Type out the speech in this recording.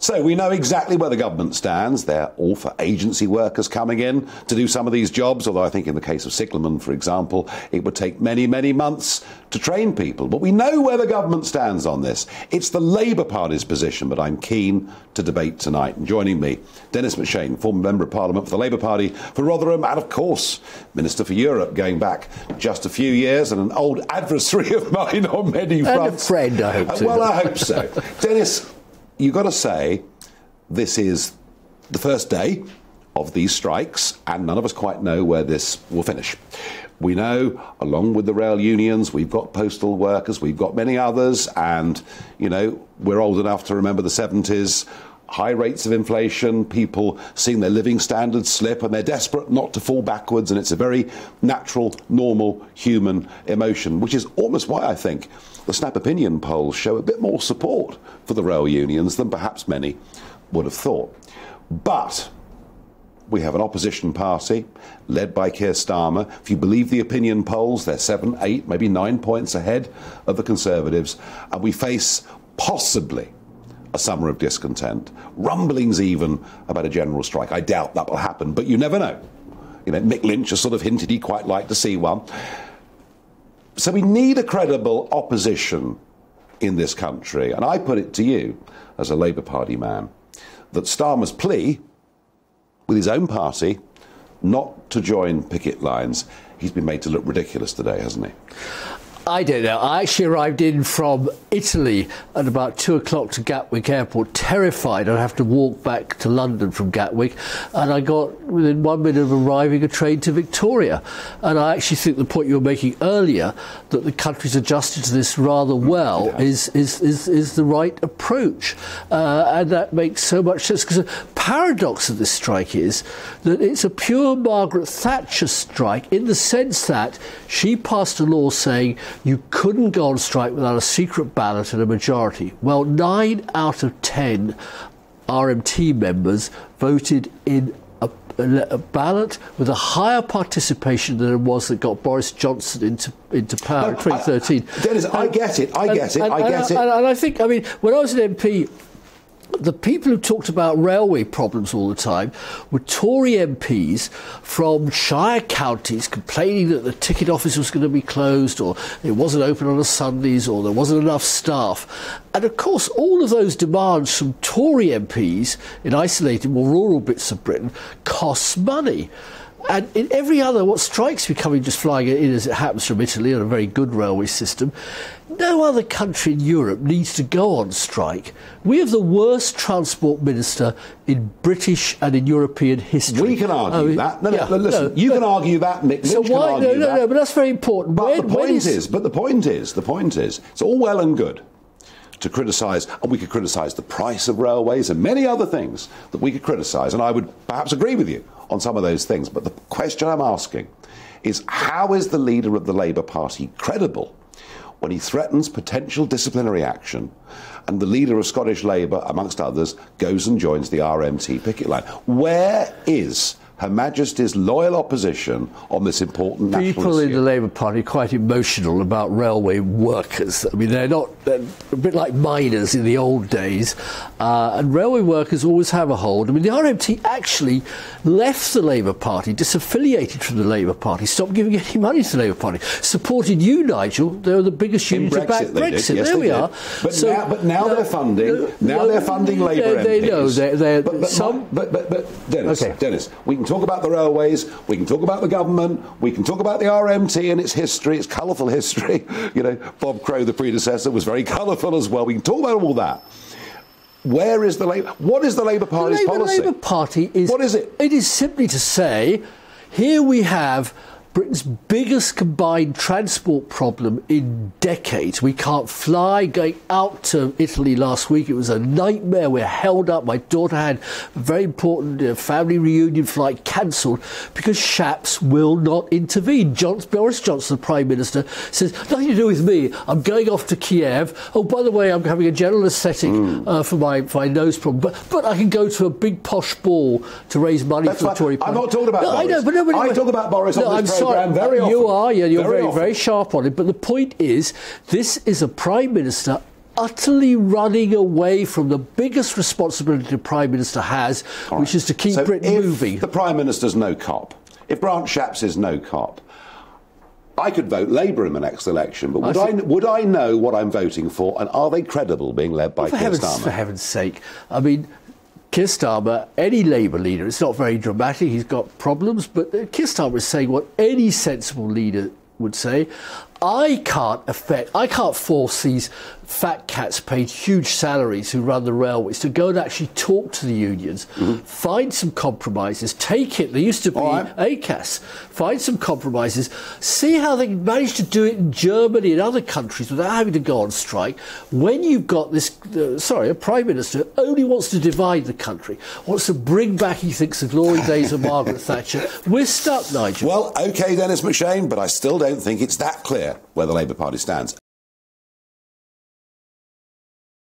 So we know exactly where the government stands. They're all for agency workers coming in to do some of these jobs, although I think in the case of signalmen, for example, it would take many, many months to train people. But we know where the government stands on this. It's the Labour Party's position, but I'm keen to debate tonight. And joining me, Denis MacShane, former Member of Parliament for the Labour Party for Rotherham, and of course, Minister for Europe, going back just a few years, and an old adversary of mine on many fronts. And a friend, I hope so. Well, I hope so. Denis, you've got to say, this is the first day of these strikes, and none of us quite know where this will finish. We know, along with the rail unions, we've got postal workers, we've got many others, and, you know, we're old enough to remember the 70s, high rates of inflation, people seeing their living standards slip, and they're desperate not to fall backwards, and it's a very natural, normal, human emotion, which is almost why I think the Snap Opinion polls show a bit more support for the rail unions than perhaps many would have thought. But we have an opposition party led by Keir Starmer. If you believe the opinion polls, they're 7, 8, maybe 9 points ahead of the Conservatives, and we face possibly a summer of discontent, rumblings even about a general strike. I doubt that will happen, but you never know. You know, Mick Lynch has sort of hinted he'd quite like to see one. So we need a credible opposition in this country, and I put it to you, as a Labour Party man, that Starmer's plea with his own party not to join picket lines, he's been made to look ridiculous today, hasn't he? I don't know. I actually arrived in from Italy at about 2 o'clock to Gatwick Airport, terrified I'd have to walk back to London from Gatwick, and I got, within 1 minute of arriving, a train to Victoria. And I actually think the point you were making earlier, that the country's adjusted to this rather well, is the right approach. And that makes so much sense, because the paradox of this strike is that it's a pure Margaret Thatcher strike, in the sense that she passed a law saying you couldn't go on strike without a secret ballot and a majority. Well, 9 out of 10 RMT members voted in a ballot with a higher participation than it was that got Boris Johnson into power in 2013. Dennis, I get it. I get it. And I think, I mean, when I was an MP, the people who talked about railway problems all the time were Tory MPs from Shire counties complaining that the ticket office was going to be closed, or it wasn't open on a Sundays, or there wasn't enough staff. And of course, all of those demands from Tory MPs in isolated, more rural bits of Britain costs money. And in every other, what strikes becoming just flying in as it happens from Italy on a very good railway system, no other country in Europe needs to go on strike. We have the worst transport minister in British and in European history. We can argue that. Listen, you can argue that. Nick so Lynch can argue that. No, but that's very important. But the point is, it's all well and good to criticise, and we could criticise the price of railways and many other things that we could criticise, and I would perhaps agree with you on some of those things. But the question I'm asking is, how is the leader of the Labour Party credible when he threatens potential disciplinary action, and the leader of Scottish Labour, amongst others, goes and joins the RMT picket line? Where is Her Majesty's loyal opposition on this important national issue? People in the Labour Party are quite emotional about railway workers. I mean, they're a bit like miners in the old days, and railway workers always have a hold. I mean, the RMT actually left the Labour Party, disaffiliated from the Labour Party, stopped giving any money to the Labour Party, supported you, Nigel. They were the biggest union to back Brexit. Yes, there we are. But now they're funding. They're funding Labour MPs. Dennis, we can talk about the railways, we can talk about the government, we can talk about the RMT and its history, its colourful history. You know, Bob Crow, the predecessor, was very colourful as well. We can talk about all that. Where is the Labour? What is the Labour Party's policy? The Labour Party is... What is it? It is simply to say, here we have Britain's biggest combined transport problem in decades. We can't fly. Going out to Italy last week, it was a nightmare. We're held up. My daughter had a very important family reunion flight cancelled because SHAPS will not intervene. Boris Johnson, the Prime Minister, says, nothing to do with me. I'm going off to Kiev. Oh, by the way, I'm having a general anaesthetic for my nose problem. But I can go to a big posh ball to raise money for the Tory Party. I'm not talking about Boris. I know, but I talk about Boris on this programme very often. You are, you're very sharp on it. But the point is, this is a Prime Minister utterly running away from the biggest responsibility the Prime Minister has, which is to keep Britain moving. The Prime Minister's no cop, if Grant Shapps is no cop, I could vote Labour in the next election, but would I know what I'm voting for, and are they credible being led by Keir Starmer? For heaven's sake. I mean, Keir Starmer, any Labour leader, it's not very dramatic, he's got problems, but Keir Starmer is saying what any sensible leader would say. I can't force these fat cats paid huge salaries who run the railways to go and actually talk to the unions, find some compromises, take it. There used to be ACAS. Find some compromises, see how they managed to do it in Germany and other countries without having to go on strike. When you've got this, a Prime Minister who only wants to divide the country, wants to bring back, he thinks, the glory days of Margaret Thatcher, we're stuck, Nigel. Well, OK, Denis MacShane, but I still don't think it's that clear where the Labour Party stands.